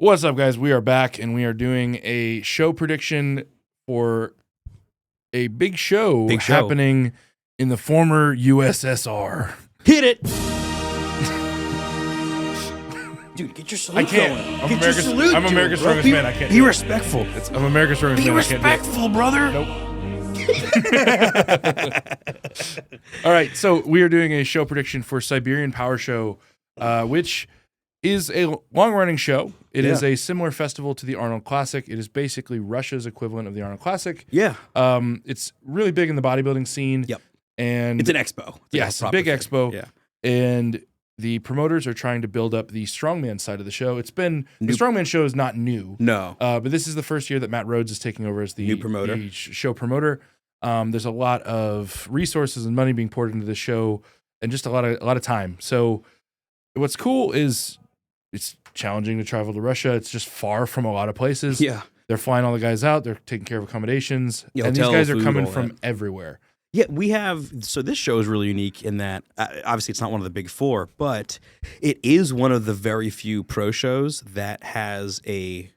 What's up, guys? We are back, and we are doing a show prediction for a big show happening in the former USSR. Hit it! Dude, get your salute I can't. going. I'm America's strongest man. I can't. Be respectful. I'm America's strongest man. Be respectful, brother. Nope. All right, so we are doing a show prediction for Siberian Power Show, which is a long-running show. It is a similar festival to the Arnold Classic. It is basically Russia's equivalent of the Arnold Classic. Yeah. It's really big in the bodybuilding scene. Yep. And it's an expo. It's a big expo. Yeah. And the promoters are trying to build up the Strongman side of the show. It's been the Strongman show is not new. No. But this is the first year that Matt Rhodes is taking over as the new promoter. The show promoter. There's a lot of resources and money being poured into the show, and just a lot of time. So, what's cool is it's challenging to travel to Russia. It's just far from a lot of places. Yeah, they're flying all the guys out. They're taking care of accommodations, and these guys are coming from everywhere. Yeah, we have. So this show is really unique in that obviously it's not one of the big four, but it is one of the very few pro shows that has a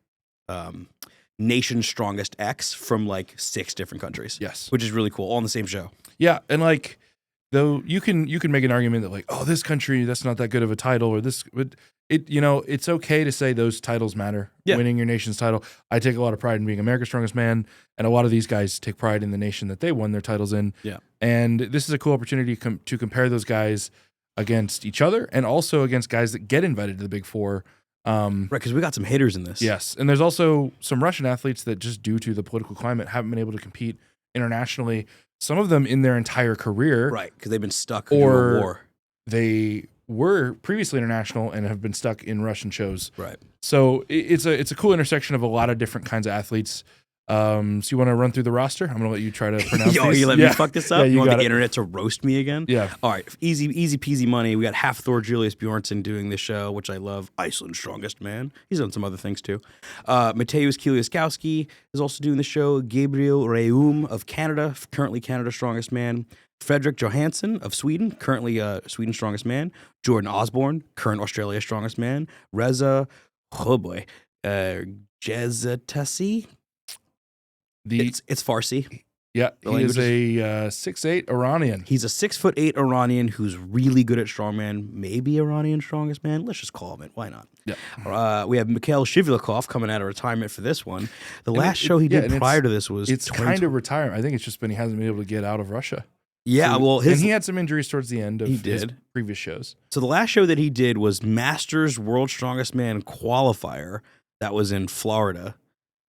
nation's strongest X from like 6 different countries. Yes, which is really cool, all on the same show. Yeah, and like though you can make an argument that like, oh, this country, that's not that good of a title, or this, but it's okay to say those titles matter. Yeah. Winning your nation's title. I take a lot of pride in being America's strongest man, and a lot of these guys take pride in the nation that they won their titles in. Yeah. And this is a cool opportunity to compare those guys against each other, and also against guys that get invited to the Big Four. Right, because we got some hitters in this. Yes, and there's also some Russian athletes that just due to the political climate haven't been able to compete internationally. Some of them in their entire career. Right, because they've been stuck in a war. They were previously international and have been stuck in Russian shows. Right. So it's a cool intersection of a lot of different kinds of athletes. So you want to run through the roster? I'm going to let you try to pronounce these. You let me fuck this up? Yeah, you want the internet to roast me again? Yeah. All right, easy peasy money. We got half Thor Julius Bjornsson doing this show, which I love. Iceland's strongest man. He's done some other things too. Mateusz Kiliaskowski is also doing the show. Gabriel Reum of Canada, currently Canada's strongest man. Fredrik Johansson of Sweden, currently Sweden's strongest man. Jordan Osborne, current Australia's strongest man. Reza, Jezetasi. It's Farsi. Yeah, he is a 6'8" Iranian. He's a 6'8" Iranian who's really good at strongman. Maybe Iranian's strongest man. Let's just call him it. Why not? Yeah. We have Mikhail Shivlyakov coming out of retirement for this one. The last show he did prior to this was it's kind of retirement. I think it's just he hasn't been able to get out of Russia. Yeah, and he had some injuries towards the end of his previous shows. So the last show that he did was Masters World's Strongest Man qualifier. That was in Florida.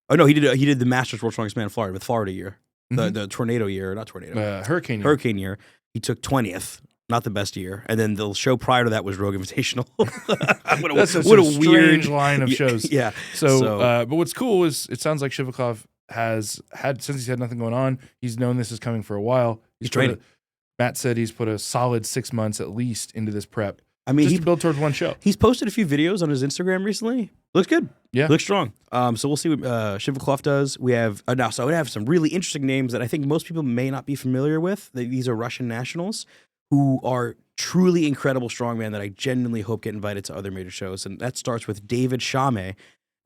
Oh no, he did the Masters World's Strongest Man in Florida, the Florida year, the tornado year, not tornado, hurricane year. He took 20th, not the best year, and then the show prior to that was Rogue Invitational. That's what a weird line of shows. Yeah. So but what's cool is it sounds like Shivlyakov has had, since he's had nothing going on, he's known this is coming for a while. He's training. Matt said he's put a solid 6 months at least into this prep. I mean, he built towards one show. He's posted a few videos on his Instagram recently. Looks good. Yeah. Looks strong. So we'll see what Shivlyakov does. We have so we have some really interesting names that I think most people may not be familiar with. These are Russian nationals who are truly incredible strongmen that I genuinely hope get invited to other major shows. And that starts with David Shame.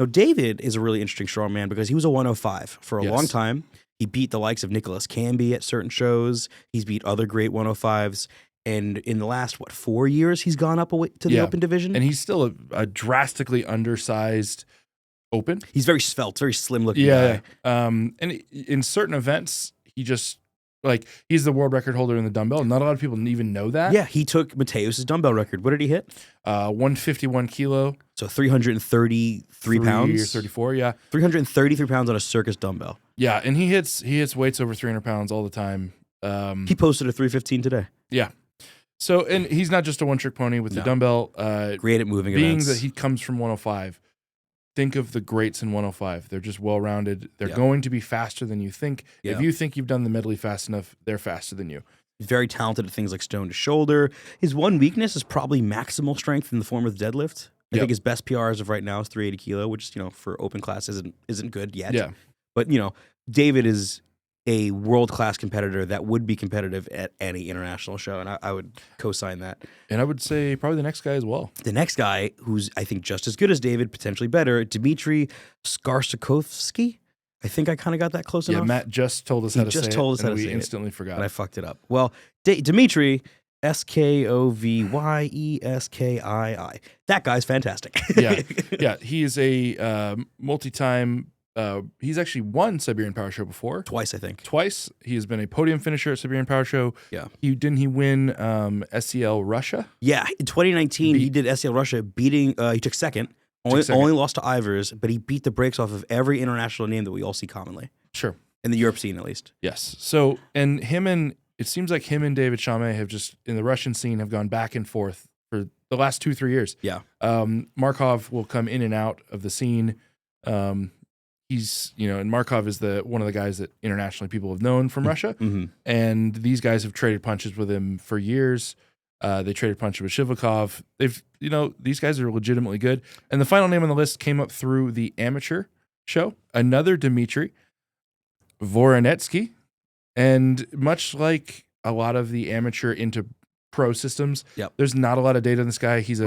Now, David is a really interesting strongman because he was a 105 for a long time. He beat the likes of Nicholas Camby at certain shows. He's beat other great 105s. And in the last, 4 years, he's gone up to the open division. And he's still a drastically undersized open. He's very svelte, very slim-looking guy. And in certain events, he just, he's the world record holder in the dumbbell. Not a lot of people even know that. Yeah, he took Mateusz's dumbbell record. What did he hit? 151 kilo. So 333 pounds? Or 34, yeah. 333 pounds on a circus dumbbell. Yeah, and he hits weights over 300 pounds all the time. He posted a 315 today. Yeah. So, and he's not just a one-trick pony with the dumbbell. Great at moving being events. That he comes from 105. Think of the greats in 105. They're just well-rounded. They're going to be faster than you think. Yeah. If you think you've done the medley fast enough, they're faster than you. He's very talented at things like stone to shoulder. His one weakness is probably maximal strength in the form of deadlift. I think his best PR as of right now is 380 kilo, which for open class isn't good yet. Yeah. But David is a world-class competitor that would be competitive at any international show, and I would co-sign that. And I would say probably the next guy as well. The next guy, who's I think just as good as David, potentially better, Dmitry Skarsakovsky. I think I kind of got that close enough. Yeah, Matt just told us how to say it, and we instantly forgot. And I fucked it up. Well, Dmitry, Skovyeski. That guy's fantastic. Yeah. He is a multi-time. He's actually won Siberian Power Show before. Twice, I think. Twice. He has been a podium finisher at Siberian Power Show. Yeah. Didn't he win SEL Russia? Yeah. In 2019, he did SEL Russia, beating. He took second. Only lost to Ivers, but he beat the brakes off of every international name that we all see commonly. Sure. In the Europe scene, at least. Yes. So, and it seems like him and David Chamay have just, in the Russian scene, have gone back and forth for the last 2-3 years. Yeah. Markov will come in and out of the scene. He's, and Markov is one of the guys that internationally people have known from Russia. Mm-hmm. And these guys have traded punches with him for years. They traded punches with Shivakov. These guys are legitimately good. And the final name on the list came up through the amateur show. Another Dmitry Voronetsky. And much like a lot of the amateur into pro systems, there's not a lot of data on this guy. He's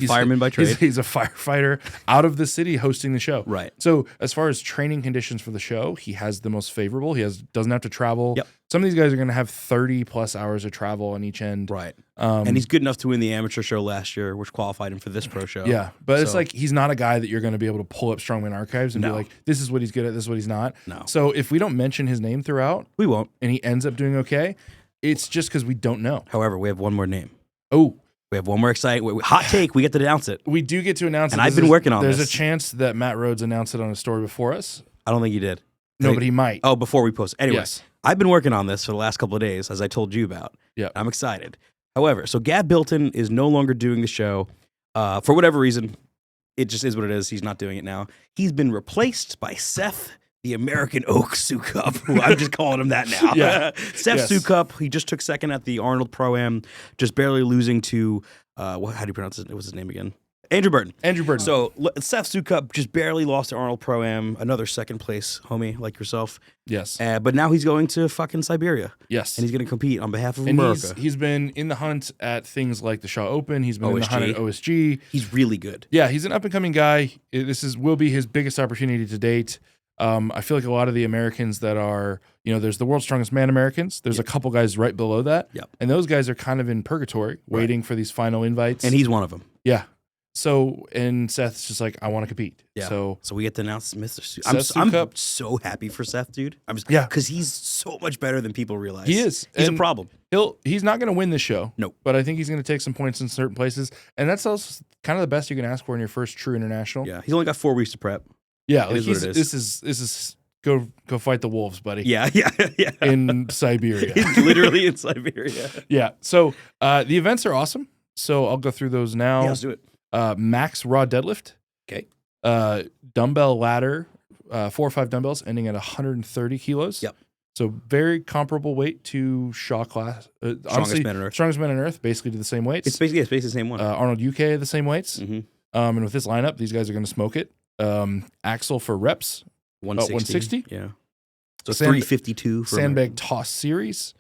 fireman by trade. He's a firefighter out of the city hosting the show. Right. So as far as training conditions for the show, he has the most favorable. Doesn't have to travel. Yep. Some of these guys are going to have 30 plus hours of travel on each end. Right. And he's good enough to win the amateur show last year, which qualified him for this pro show. Yeah. But it's like he's not a guy that you're going to be able to pull up Strongman archives and be like, this is what he's good at, this is what he's not. No. So if we don't mention his name throughout, we won't. And he ends up doing okay, it's just because we don't know. However, we have one more name. Oh. We have one more exciting hot take. We get to announce it. We do get to announce it. And I've been working on this. There's a chance that Matt Rhodes announced it on a story before us. I don't think he did. No, but he might. Oh, before we post. Anyway, yes. I've been working on this for the last couple of days, as I told you about. Yeah. I'm excited. However, so Gab Bilton is no longer doing the show. For whatever reason, it just is what it is. He's not doing it now. He's been replaced by Seth, the American Oak Sukup, who I'm just calling him that now. Yeah. Seth Sukup, he just took second at the Arnold Pro-Am, just barely losing to, how do you pronounce it? What was his name again? Andrew Burton. So Seth Sukup just barely lost to Arnold Pro-Am, another second place homie like yourself. Yes. But now he's going to fucking Siberia. Yes. And he's going to compete on behalf of and America. He's been in the hunt at things like the Shaw Open. He's been in the hunt at OSG. He's really good. Yeah, he's an up-and-coming guy. This will be his biggest opportunity to date. I feel like a lot of the Americans that are, there's the World's Strongest Man Americans. There's a couple guys right below that. Yep. And those guys are kind of in purgatory, waiting for these final invites. And he's one of them. Yeah. So, and Seth's just like, I want to compete. Yeah. So we get to announce Mr. Sukup. I'm so happy for Seth, dude. Yeah. Because he's so much better than people realize. He is. He's a problem. He's not going to win this show. Nope. But I think he's going to take some points in certain places. And that's also kind of the best you can ask for in your first true international. Yeah. He's only got 4 weeks to prep. Yeah. Like this is go fight the wolves, buddy. Yeah. In Siberia. He's literally in Siberia. Yeah. So the events are awesome. So I'll go through those now. Yeah, let's do it. Max raw deadlift. Okay. Dumbbell ladder, 4 or 5 dumbbells ending at 130 kilos. Yep. So very comparable weight to Shaw class. Strongest Man on Earth. Strongest Man on Earth, basically do the same weights. It's basically the same one. Arnold UK the same weights. Mm-hmm. And with this lineup, these guys are going to smoke it. Axle for reps. 160. Yeah. So 352 for sandbag toss series.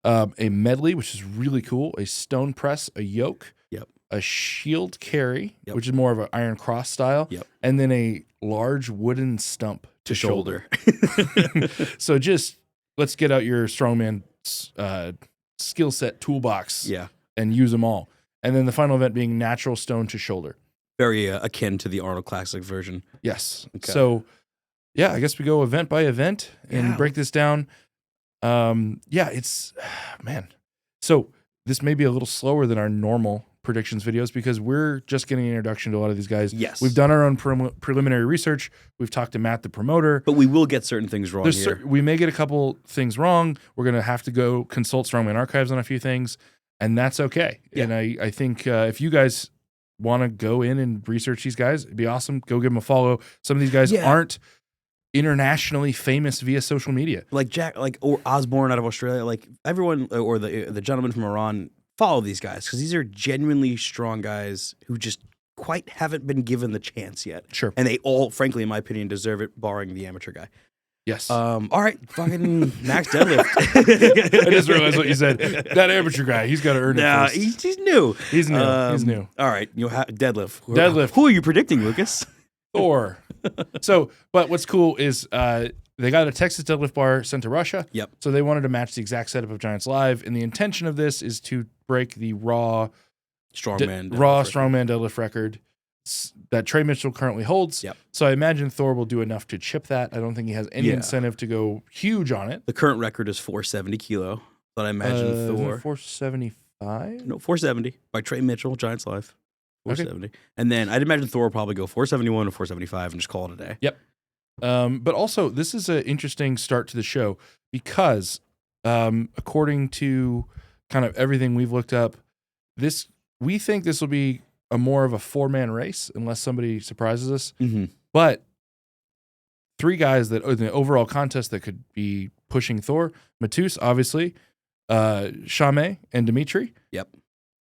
A medley, which is really cool. A stone press, a yoke. Yep. A shield carry, which is more of an iron cross style. Yep. And then a large wooden stump to shoulder. So just let's get out your strongman skill set toolbox. Yeah. And use them all. And then the final event being natural stone to shoulder. Very akin to the Arnold Classic version. Yes. Okay. So, yeah, I guess we go event by event and break this down. It's, man. So this may be a little slower than our normal predictions videos because we're just getting an introduction to a lot of these guys. Yes. We've done our own preliminary research. We've talked to Matt, the promoter. But we will get certain things wrong here. We may get a couple things wrong. We're going to have to go consult Strongman Archives on a few things, and that's okay. Yeah. And I think if you guys want to go in and research these guys, it'd be awesome. Go give them a follow. Some of these guys aren't internationally famous via social media. Like Jack, or Osborne out of Australia, like everyone, or the gentleman from Iran, follow these guys because these are genuinely strong guys who just quite haven't been given the chance yet. Sure. And they all, frankly, in my opinion, deserve it, barring the amateur guy. Yes. All right, fucking max deadlift. I just realized what you said. That amateur guy, he's got to earn it Nah, first. he's new. He's new. He's new. All right, deadlift. Deadlift. Who are you predicting, Lucas? Thor. So, but what's cool is they got a Texas deadlift bar sent to Russia. Yep. So they wanted to match the exact setup of Giants Live, and the intention of this is to break the raw Strongman deadlift record that Trey Mitchell currently holds. Yep. So I imagine Thor will do enough to chip that. I don't think he has any incentive to go huge on it. The current record is 470 kilo, but I imagine Thor 475. No, 470 by Trey Mitchell, Giants Live. 470, and then I'd imagine Thor will probably go 471 or 475 and just call it a day. Yep. But also, this is an interesting start to the show because, according to kind of everything we've looked up, we think this will be a more of a 4-man race unless somebody surprises us. Mm-hmm. But 3 guys that in the overall contest that could be pushing Thor: Matus, obviously, Shame, and Dimitri. Yep.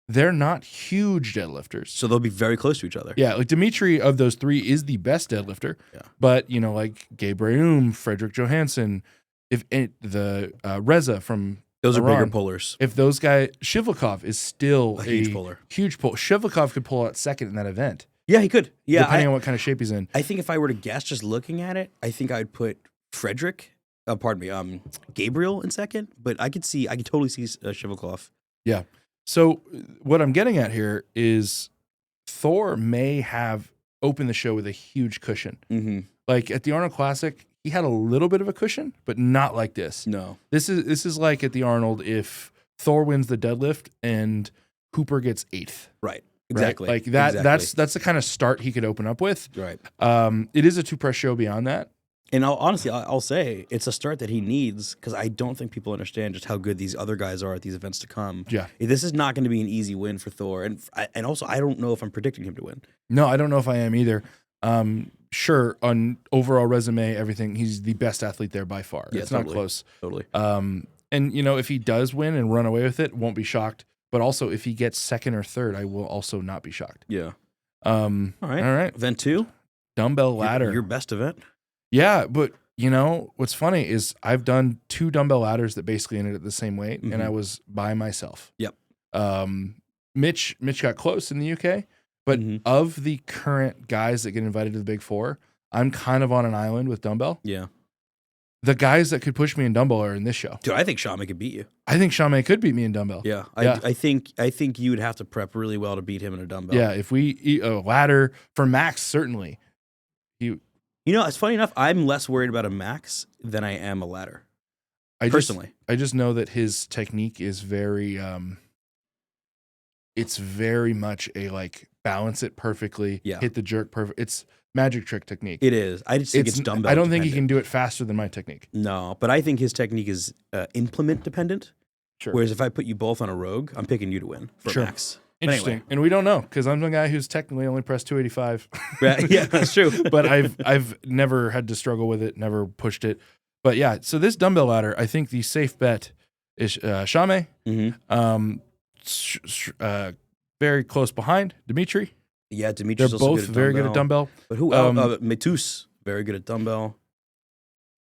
They're not huge deadlifters. So they'll be very close to each other. Yeah, like Dimitri of those 3 is the best deadlifter. Yeah. But, like Gabriel, Frederick Johansson, Reza from Those Iran, are bigger pullers. if those guys, Shivlikov is still A huge puller. Huge pull. Shivlikov could pull out second in that event. Yeah, he could. Yeah, Depending on what kind of shape he's in. I think if I were to guess just looking at it, I think I'd put Gabriel in second, but I could totally see Shivlikov. Yeah. So what I'm getting at here is Thor may have opened the show with a huge cushion. Mm-hmm. Like at the Arnold Classic, he had a little bit of a cushion, but not like this. No. This is like at the Arnold if Thor wins the deadlift and Hooper gets 8th. Right. Exactly. Right? Like that. Exactly. That's the kind of start he could open up with. Right. It is a 2-press show beyond that. And I'll say it's a start that he needs because I don't think people understand just how good these other guys are at these events to come. Yeah. This is not going to be an easy win for Thor, and also I don't know if I'm predicting him to win. No, I don't know if I am either. Sure, on overall resume, everything, he's the best athlete there by far. Yeah, it's totally. not close. Totally. And if he does win and run away with it, won't be shocked. But also, if he gets second or third, I will also not be shocked. Yeah. All right. Event 2, dumbbell ladder. Your best event. Yeah, but what's funny is I've done 2 dumbbell ladders that basically ended at the same weight, and I was by myself. Yep. Mitch got close in the UK, but of the current guys that get invited to the Big 4, I'm kind of on an island with dumbbell. Yeah. The guys that could push me in dumbbell are in this show. Dude, I think Shame could beat you. I think Shame could beat me in dumbbell. Yeah. I think you would have to prep really well to beat him in a dumbbell. Yeah, if we eat a ladder for Max, certainly. It's funny enough, I'm less worried about a Max than I am a ladder. Personally. I just know that his technique is very it's very much a balance it perfectly, hit the jerk perfect. It's magic trick technique. It is. I just think it's dumbbell. I don't think he can do it faster than my technique. No, but I think his technique is implement dependent. Sure. Whereas if I put you both on a rogue, I'm picking you to win for Max. Interesting. Anyway. And we don't know because I'm the guy who's technically only pressed 285. Yeah, that's true. But I've never had to struggle with it, never pushed it. But yeah, so this dumbbell ladder, I think the safe bet is Shame. Very close behind Dimitri. Yeah, Dimitri's They're also both very good at dumbbell. But who else? Matus, very good at dumbbell.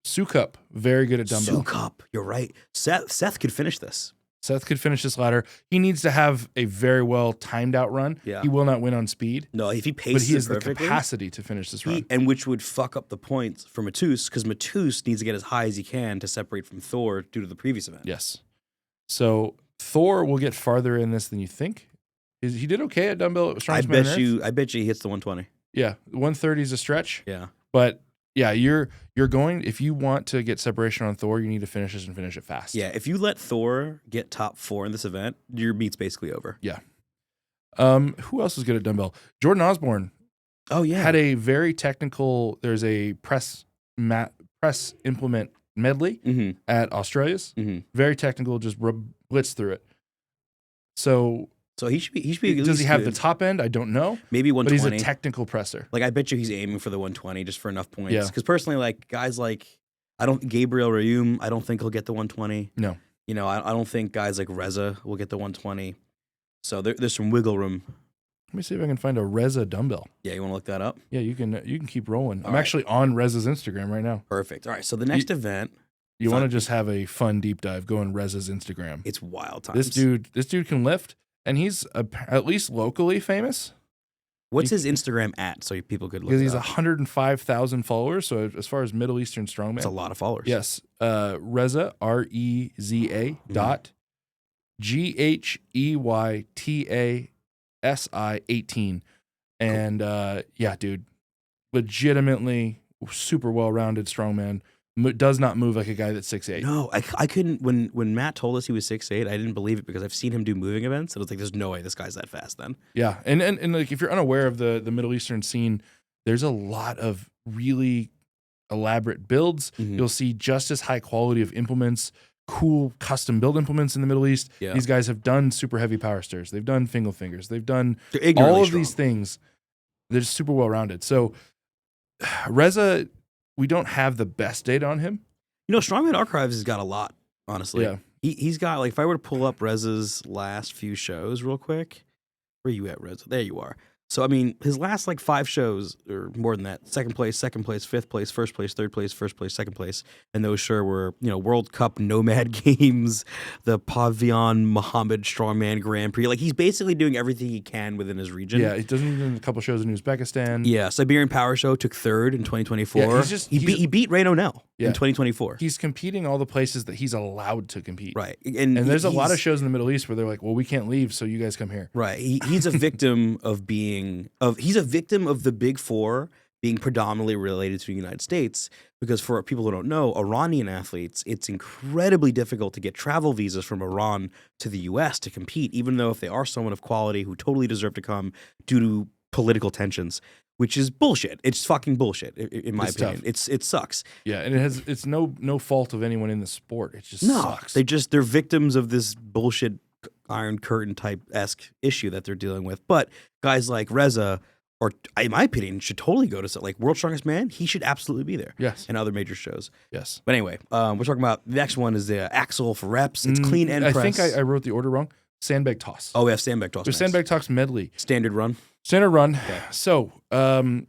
Sukup, very good at dumbbell. Sukup, you're right. Seth could finish this. Seth could finish this ladder. He needs to have a very well timed out run. Yeah. He will not win on speed. No, if he paces but he has the perfectly, capacity to finish this run. And which would fuck up the points for Matus because Matus needs to get as high as he can to separate from Thor due to the previous event. Yes. So Thor will get farther in this than you think. He did okay at dumbbell. I bet you he hits the 120. Yeah, 130 is a stretch. Yeah, but yeah, you're going. If you want to get separation on Thor, you need to finish this and finish it fast. Yeah, if you let Thor get top 4 in this event, your meet's basically over. Yeah. Who else is good at dumbbell? Jordan Osborne. Oh yeah, had a very technical. There's a press implement medley at Australia's. Very technical. Just blitz through it. So he should be. Does he have the top end? I don't know. Maybe 120. But he's a technical presser. I bet you he's aiming for the 120 just for enough points. Yeah. Because personally, guys Gabriel Rayum, I don't think he'll get the 120. No. I don't think guys like Reza will get the 120. So there's some wiggle room Let me see if I can find a Reza dumbbell. Yeah, you want to look that up? Yeah, you can keep rolling. I'm right. actually on Reza's Instagram right now. Perfect. All right, so the next event, You want to just have a fun deep dive? Go on Reza's Instagram. it's wild times. This dude can lift, and he's at least locally famous. What's his Instagram at so people could look Because it he's up? 105,000 followers. So as far as Middle Eastern strongman, That's a lot of followers. yes, Reza REZA dot GHEYTASI 18, and yeah, dude, legitimately super well-rounded strongman. Does not move like a guy that's 6'8". No, I couldn't. When Matt told us he was 6'8", I didn't believe it because I've seen him do moving events. And I was like, there's no way this guy's that fast then. Yeah, and like if you're unaware of the Middle Eastern scene, there's a lot of really elaborate builds. Mhm. You'll see just as high quality of implements, cool custom build implements in the Middle East. Yeah. These guys have done super heavy power stairs. They've done fingal fingers. They've done They're ignorantly all of strong. these things. They're super well rounded. So Reza, we don't have the best data on him. You know, Strongman Archives has got a lot, honestly. Yeah. He's got, like, if I were to pull up Reza's last few shows real quick, where you at, Reza? There you are. So, I mean, his last, like, 5 shows, or more than that, second place, 5th place, first place, third place, first place, second place, and those sure were, you know, World Cup Nomad Games, the Pavian Mohammed Strongman Grand Prix. Like, he's basically doing everything he can within his region. Yeah, he doesn't even a couple shows in Uzbekistan. Yeah, Siberian Power Show took 3rd in 2024. Yeah, he beat Rain O'Neill Yeah. in 2024. He's competing all the places that he's allowed to compete. Right. And there's a lot of he's- shows in the Middle East where they're like, well, we can't leave, so you guys come here. Right. He's a victim he's a victim of the Big Four being predominantly related to the United States, because for people who don't know, Iranian athletes, it's incredibly difficult to get travel visas from Iran to the US to compete, even though if they are someone of quality who totally deserve to come due to political tensions, which is bullshit. It's fucking bullshit, in my It's opinion. tough. It sucks. Yeah, and it's no fault of anyone in the sport. It just No, sucks. they're victims of this bullshit Iron Curtain type-esque issue that they're dealing with. But guys like Reza, or in my opinion, should totally go to, like, World's Strongest Man. He should absolutely be there. Yes. And other major shows. Yes. But anyway, we're talking about the next one is the Axle for reps. It's clean end I press. think I wrote the order wrong. Sandbag toss. Oh, we have sandbag toss. There's next. sandbag toss medley. Standard run. Standard run. Okay. So, This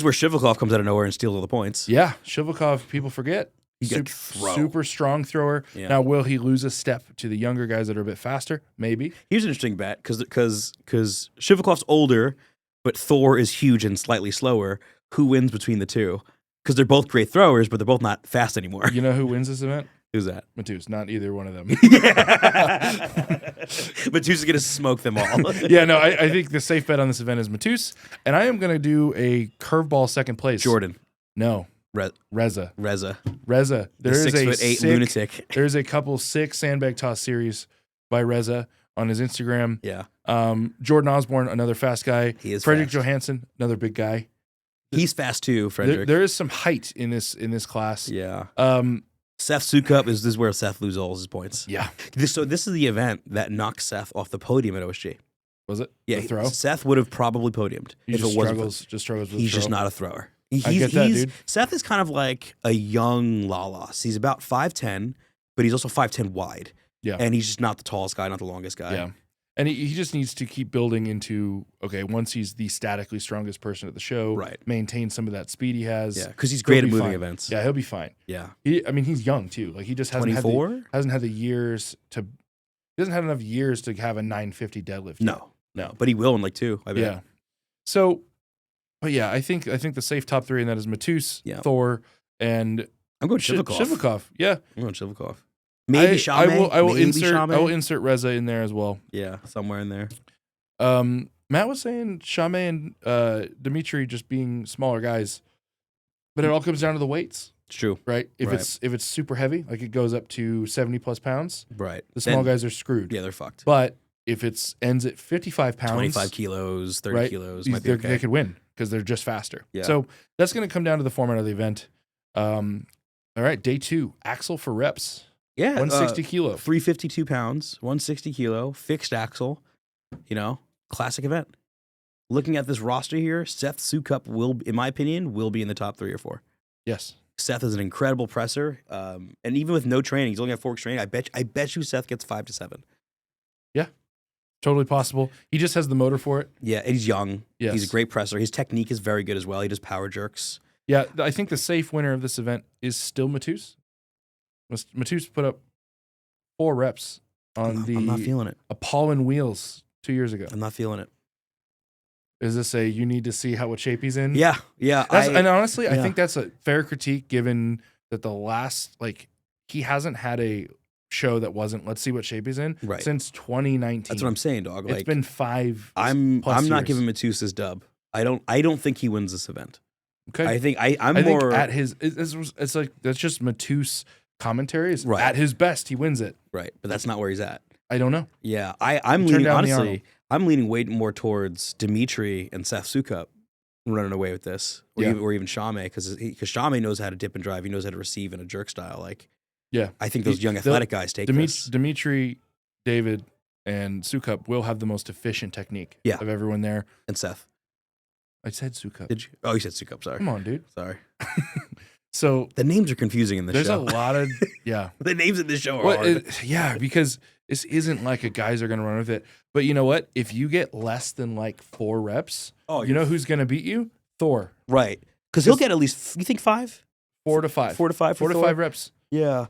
is where Shivakov comes out of nowhere and steals all the points. yeah, Shivalkov, people forget. He got throw. Super strong thrower. Yeah. Now, will he lose a step to the younger guys that are a bit faster? Maybe. Here's an interesting bet because Shivakov's older, but Thor is huge and slightly slower. Who wins between the two? Because they're both great throwers, but they're both not fast anymore. You know who wins this event? Who's that? Matus. Not either one of them. But who's going to smoke them all? Yeah, no, I think the safe bet on this event is Matus. And I am going to do a curveball second place. Jordan. No. Reza. There The is a 6'8" lunatic. There's a couple sick sandbag toss series by Reza on his Instagram. Yeah. Jordan Osborne, another fast guy. He is Frederick fast. Johansson, another big guy. He's fast too, Frederick. There is some height in this class. Yeah. Um, Seth Sukup this is where Seth loses all his points. yeah. So this is the event that knocked Seth off the podium at OSG. Was it? Yeah, The throw? Seth would have probably podiumed He if just it wasn't. struggles with He's throw. just not a thrower. I get that, dude. Seth is kind of like a young Lalas. He's about 5'10", but he's also 5'10" wide. Yeah. And he's just not the tallest guy, not the longest guy. Yeah. And he just needs to keep building into, okay, once he's the statically strongest person at the show, Right. maintain some of that speed he has. Yeah, because he's He'll great at be moving fine. events. Yeah, he'll be fine. Yeah. He's young too. Like he just hasn't 24? hasn't had the years to. He hasn't had enough years to have a 950 deadlift. No. But he will in like 2, I bet. Yeah. So, but yeah, I think the safe top 3 in that is Matus, Yeah. Thor, and I'm going Shivakov. Shivakov. Yeah. I'm going Shivakov. Maybe Shame. I will Maybe insert. Shame. I will insert Reza in there as well. Yeah, somewhere in there. Matt was saying Shame and Dimitri just being smaller guys, but it all comes down to the weights, It's true. right? If Right. it's super heavy, like it goes up to 70+ pounds, Right. the small guys are screwed. Yeah, they're fucked. But if it ends at 55 pounds, 25 kilos, 30 right, kilos might be okay. they could win because they're just faster. Yeah. So that's going to come down to the format of the event. All right, day 2, axle for reps, Yeah. 160 kilo. 352 pounds, 160 kilo, fixed axle, classic event. Looking at this roster here, Seth Sukup will, in my opinion, will be in the top 3 or 4. Yes. Seth is an incredible presser. And even with no training, he's only got 4 weeks training. I bet you Seth gets 5 to 7. Yeah. Totally possible. He just has the motor for it. Yeah, and he's young. Yes. He's a great presser. His technique is very good as well. He does power jerks. Yeah, I think the safe winner of this event is still Matus. Matus put up 4 reps on I'm not feeling it. Apollon wheels 2 years ago. I'm not feeling it. Is this a you need to see what shape he's in? Yeah. And honestly, I yeah. think that's a fair critique given that the last, he hasn't had a show that wasn't let's see what shape he's in since 2019. That's what I'm saying, dog. It's been 5 I'm plus not years. giving Matus his dub. I don't think he wins this event. Okay. I think I more think at his it's like that's just Matus commentary. Right. At his best, he wins it. right, but that's not where he's at. I don't know. Yeah, I'm Turn leaning down the honestly. Arnold. I'm leaning way more towards Dimitri and Seth Sukup running away with this, or even Shame, because Shame knows how to dip and drive. He knows how to receive in a jerk style. Like, Yeah. I think those young athletic guys take this. Dimitri, David, and Sukup will have the most efficient technique of everyone there. And Seth. I said Sukup. Did you? Oh, you said Sukup. Sorry. Come on, dude. Sorry. So The names are confusing in this there's show. a lot of The names in this show are hard. because this isn't like a guys are gonna run with it. But you know what? If you get less than 4 reps, you know who's gonna beat you? Thor. Right. Because he'll get at least, you think 5? 4 to 5. 4 to 5 for 4 to Thor? 5 reps. Yeah.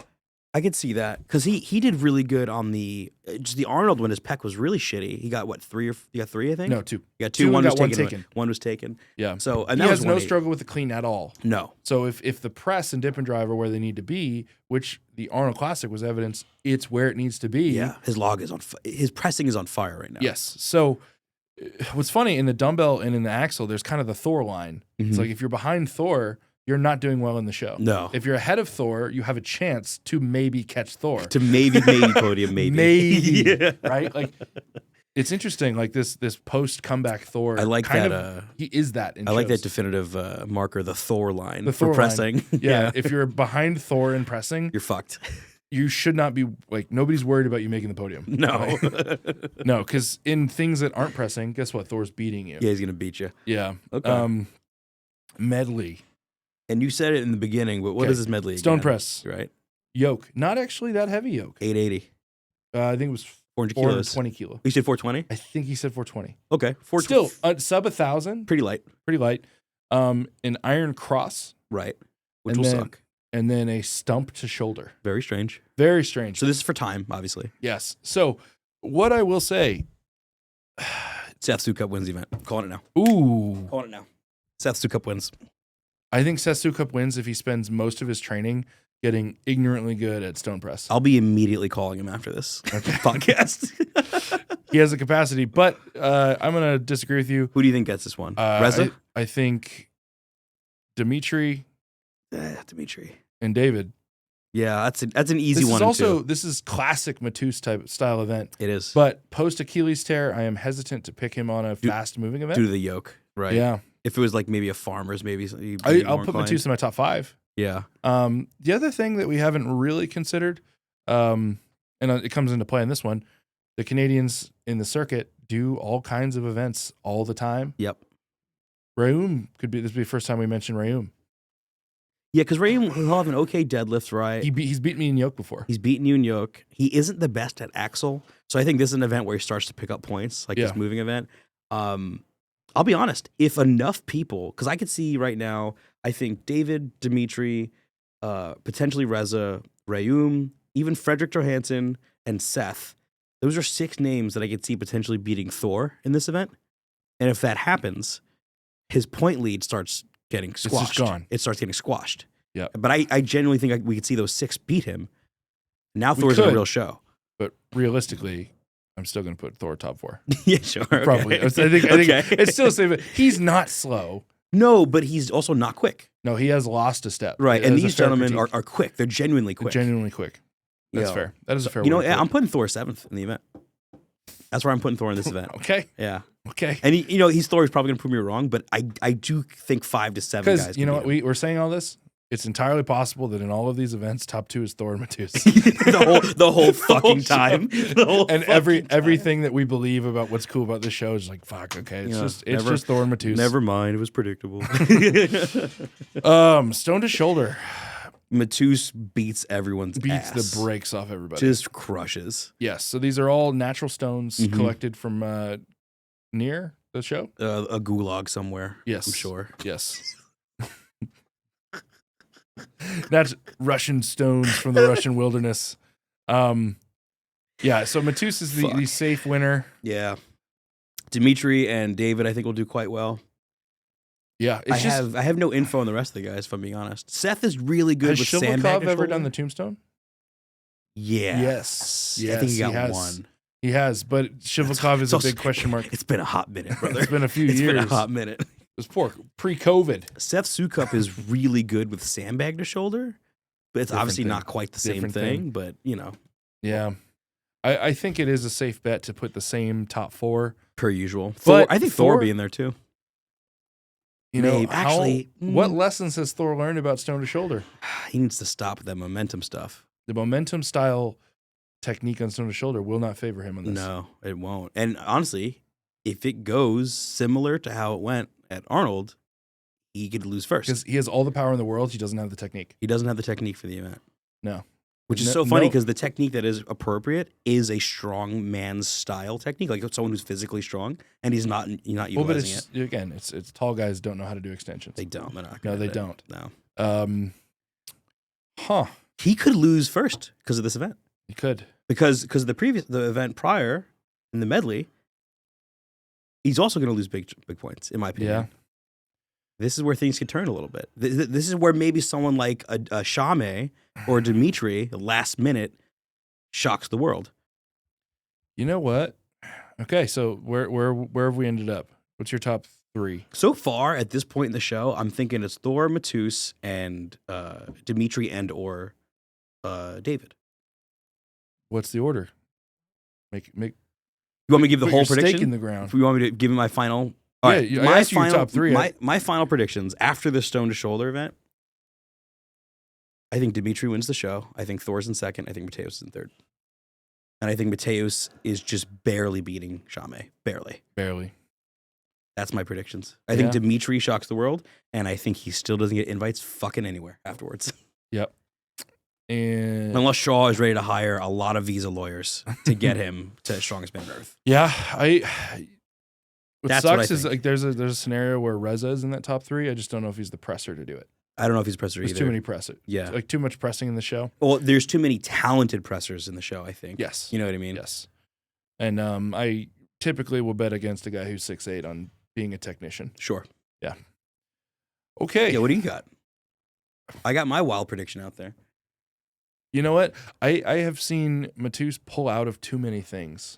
I could see that. Because he did really good on the Arnold when his pec was really shitty. He got what, 3 you got 3, I think? No, 2. You got 2. Two One and was got one taken. taken. One was taken. Yeah. So and He that has was no 1-8. struggle with the clean at all. No. So if the press and dip and drive are where they need to be, which the Arnold Classic was evidence, it's where it needs to be. Yeah. His log is on his pressing is on fire right now. Yes. So what's funny in the dumbbell and in the axle, there's kind of the Thor line. It's like if you're behind Thor, you're not doing well in the show. No. If you're ahead of Thor, you have a chance to maybe catch Thor. To maybe podium, maybe. Maybe. Yeah. Right? Like it's interesting, like this post comeback Thor. I like kind that. Of, he is that in I like shows. that definitive marker, the Thor line The for Thor pressing. line. Yeah. If you're behind Thor in pressing, You're fucked. you should not be nobody's worried about you making the podium. No. No, because in things that aren't pressing, guess what? Thor's beating you. Yeah, he's gonna beat you. Yeah. Okay. Medley. And you said it in the beginning, but what is this medley? Stone again? press. Right. Yoke. Not actually that heavy yoke. 880. I think it was 400 kilos. 420 kilo. You said 420? I think he said 420. Okay. Still, sub 1,000. pretty light. Pretty light. An iron cross. Right. Which And will then- suck. And then a stump to shoulder. Very strange. Very strange. So this is for time, obviously. Yes. So what I will say. Seth Sukup wins the event. I'm calling it now. Ooh. Calling it now. Seth Sukup wins. I think Seth Sukup wins if he spends most of his training getting ignorantly good at stone press. I'll be immediately calling him after this podcast. He has the capacity, but I'm going to disagree with you. Who do you think gets this one? Reza? I think Dimitri Dimitri. and David. Yeah, that's an easy one. This is classic Matus type style event. It is. But post Achilles tear, I am hesitant to pick him on a fast moving event. Due to the yoke, right? Yeah. If it was like maybe a farmer's, maybe I'll put Matus in my top 5. Yeah. The other thing that we haven't really considered, and it comes into play in this one, the Canadians in the circuit do all kinds of events all the time. Yep. Rayoum this would be the first time we mentioned Rayoum. Yeah, because Rayoum will have an okay deadlift, right? He's beaten me in yoke before. He's beaten you in yoke. He isn't the best at axle, so I think this is an event where he starts to pick up points, like this moving event. I'll be honest, if enough people, because I could see right now, I think David, Dimitri, potentially Reza, Rayoum, even Frederick Johansson, and Seth, those are 6 names that I could see potentially beating Thor in this event. And if that happens, his point lead starts getting squashed. It's just gone. It starts getting squashed. Yeah. But I genuinely think we could see those 6 beat him. Now Thor's in a real show. But realistically, I'm still going to put Thor top 4. Yeah, sure. Probably. Okay. I think it's still safe. He's not slow. No, but he's also not quick. No, he has lost a step. Right. And That is these a fair gentlemen critique. are quick. They're genuinely quick. Genuinely quick. That's Yeah. fair. That is a fair You know, way to put I'm putting Thor 7th in the event. That's where I'm putting Thor in this event. it. Okay. Yeah. Okay. And he's Thor is probably going to prove me wrong, but I do think 5 to 7 guys. Because you know what, we're saying all this. It's entirely possible that in all of these events, top 2 is Thor and Matus. the whole fucking time. And everything that we believe about what's cool about this show is like, fuck, okay. It's just Thor and Matus. Never mind, it was predictable. Stone to shoulder. Matus beats everyone's Beats ass. the brakes off everybody. Just crushes. Yes. So these are all natural stones Mhm. collected from near the show. A gulag somewhere. Yes. I'm sure. Yes. That's Russian stones from the Russian wilderness. Yeah, so Matus is the safe winner. Yeah. Dimitri and David, I think, will do quite well. Yeah, I have no info on the rest of the guys, if I'm being honest. Seth is really good with sandbag. Has Shivakov ever done the tombstone? Yeah. Yes. I think he got has. one. He has, but Shivakov is a big question mark. It's been a hot minute, brother. It's been a few years. It's been a hot minute. It was pre-COVID. Seth Sukup is really good with sandbag to shoulder, but it's obviously not quite the same thing, but, you know. Yeah. I think it is a safe bet to put the same top 4. Per usual. But I think Thor will be in there, too. You know, Maybe. Actually, what lessons has Thor learned about stone to shoulder? He needs to stop that momentum stuff. The momentum style technique on stone to shoulder will not favor him on this. No, it won't. And honestly, if it goes similar to how it went at Arnold, he could lose first. Because he has all the power in the world. He doesn't have the technique. He doesn't have the technique for the event. No. Which is so funny because the technique that is appropriate is a strong man's style technique, like someone who's physically strong, and he's not utilizing well, but it's tall guys don't know how to do extensions. They don't. They're not. No, they don't. No. Huh. He could lose first because of this event. He could. Because the event prior in the medley, he's also going to lose big points, in my opinion. Yeah. This is where things can turn a little bit. This is where maybe someone like a Shame or Dimitri, last minute, shocks the world. You know what? Okay, so where have we ended up? What's your top 3? So far at this point in the show, I'm thinking it's Thor, Matus, and Dimitri and or David. What's the order? Make. You want me to give the whole prediction? Stake in the ground. If you want me to give me my final. All right, I asked you your top 3. My final predictions after the stone to shoulder event. I think Dimitri wins the show. I think Thor's in second. I think Mateus is in third. And I think Mateus is just barely beating Shame. Barely. That's my predictions. I think Dimitri shocks the world, and I think he still doesn't get invites fucking anywhere afterwards. Yep. And unless Shaw is ready to hire a lot of visa lawyers to get him to Strongest Man on Earth. Yeah, That's sucks what I is think. like there's a scenario where Reza is in that top 3. I just don't know if he's the presser to do it. I don't know if he's presser either. There's too many pressers. Yeah. Like too much pressing in the show. Well, there's too many talented pressers in the show, I think. Yes. You know what I mean? Yes. And I typically will bet against a guy who's 6'8" on being a technician. Sure. Yeah. Okay. Yeah, what do you got? I got my wild prediction out there. You know what? I have seen Matus pull out of too many things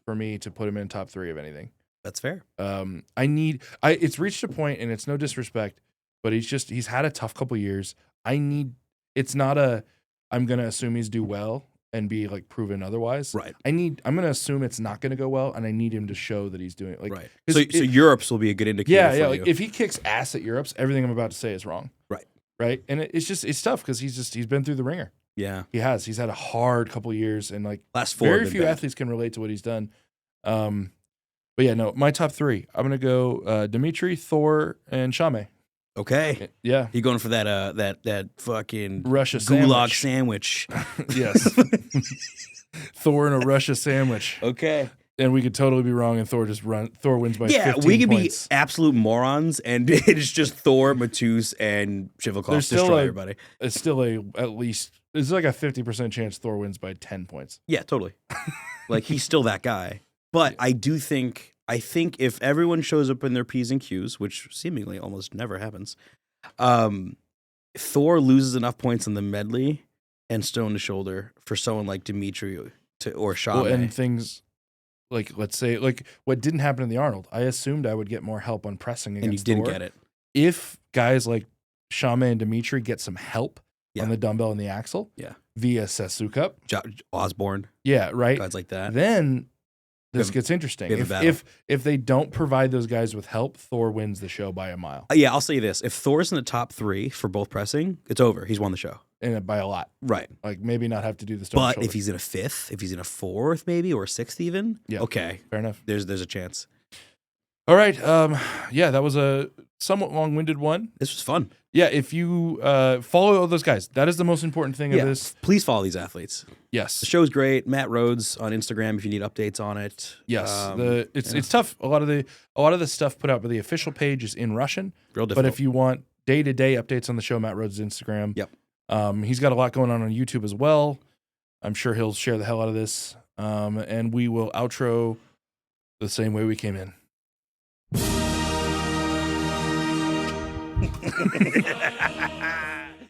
for me to put him in top 3 of anything. That's fair. It's reached a point, and it's no disrespect, but he's had a tough couple years. It's not I'm going to assume he's do well and be like proven otherwise. Right. I'm going to assume it's not going to go well, and I need him to show that he's doing it. Like, right. So Europe's will be a good indicator. Yeah, for yeah. you. Like if he kicks ass at Europe's, everything I'm about to say is wrong. Right. Right. And it's tough because he's been through the ringer. Yeah. He has. He's had a hard couple years, and like last 4 very few athletes can relate to what he's done. But yeah, no, my top 3. I'm gonna go Dimitri, Thor, and Shame. Okay. Yeah. You going for that fucking Russia gulag sandwich? Yes. Thor and a Russia sandwich. Okay. And we could totally be wrong, and Thor wins by 15 we could points. be absolute morons, and it's just Thor, Matus, and Shivakov destroy everybody. It's still it's like a 50% chance Thor wins by 10 points. Yeah, totally. Like he's still that guy. But I think if everyone shows up in their P's and Q's, which seemingly almost never happens, Thor loses enough points in the medley and stone to shoulder for someone like Dimitri or Shame. Well, and things like, let's say, like what didn't happen in the Arnold. I assumed I would get more help on pressing against and you didn't Thor. get it. If guys like Shame and Dimitri get some help on the dumbbell and the axle via Sasukup. Osborne. Yeah, right. Guys like that. Then this gets interesting. If they don't provide those guys with help, Thor wins the show by a mile. Yeah, I'll say this. If Thor's in the top 3 for both pressing, it's over. He's won the show. And by a lot. Right. Like maybe not have to do the stone But shoulder. if he's in a 5th, if he's in a 4th maybe, or a 6th even, okay. Fair enough. There's a chance. All right. Yeah, that was a somewhat long-winded one. This was fun. Yeah, if you follow all those guys, that is the most important thing of this. Please follow these athletes. Yes. The show's great. Matt Rhodes on Instagram if you need updates on it. Yes. It's tough. A lot of the stuff put out by the official page is in Russian. Real difficult. But if you want day-to-day updates on the show, Matt Rhodes' Instagram. Yep. He's got a lot going on YouTube as well. I'm sure he'll share the hell out of this. And we will outro the same way we came in.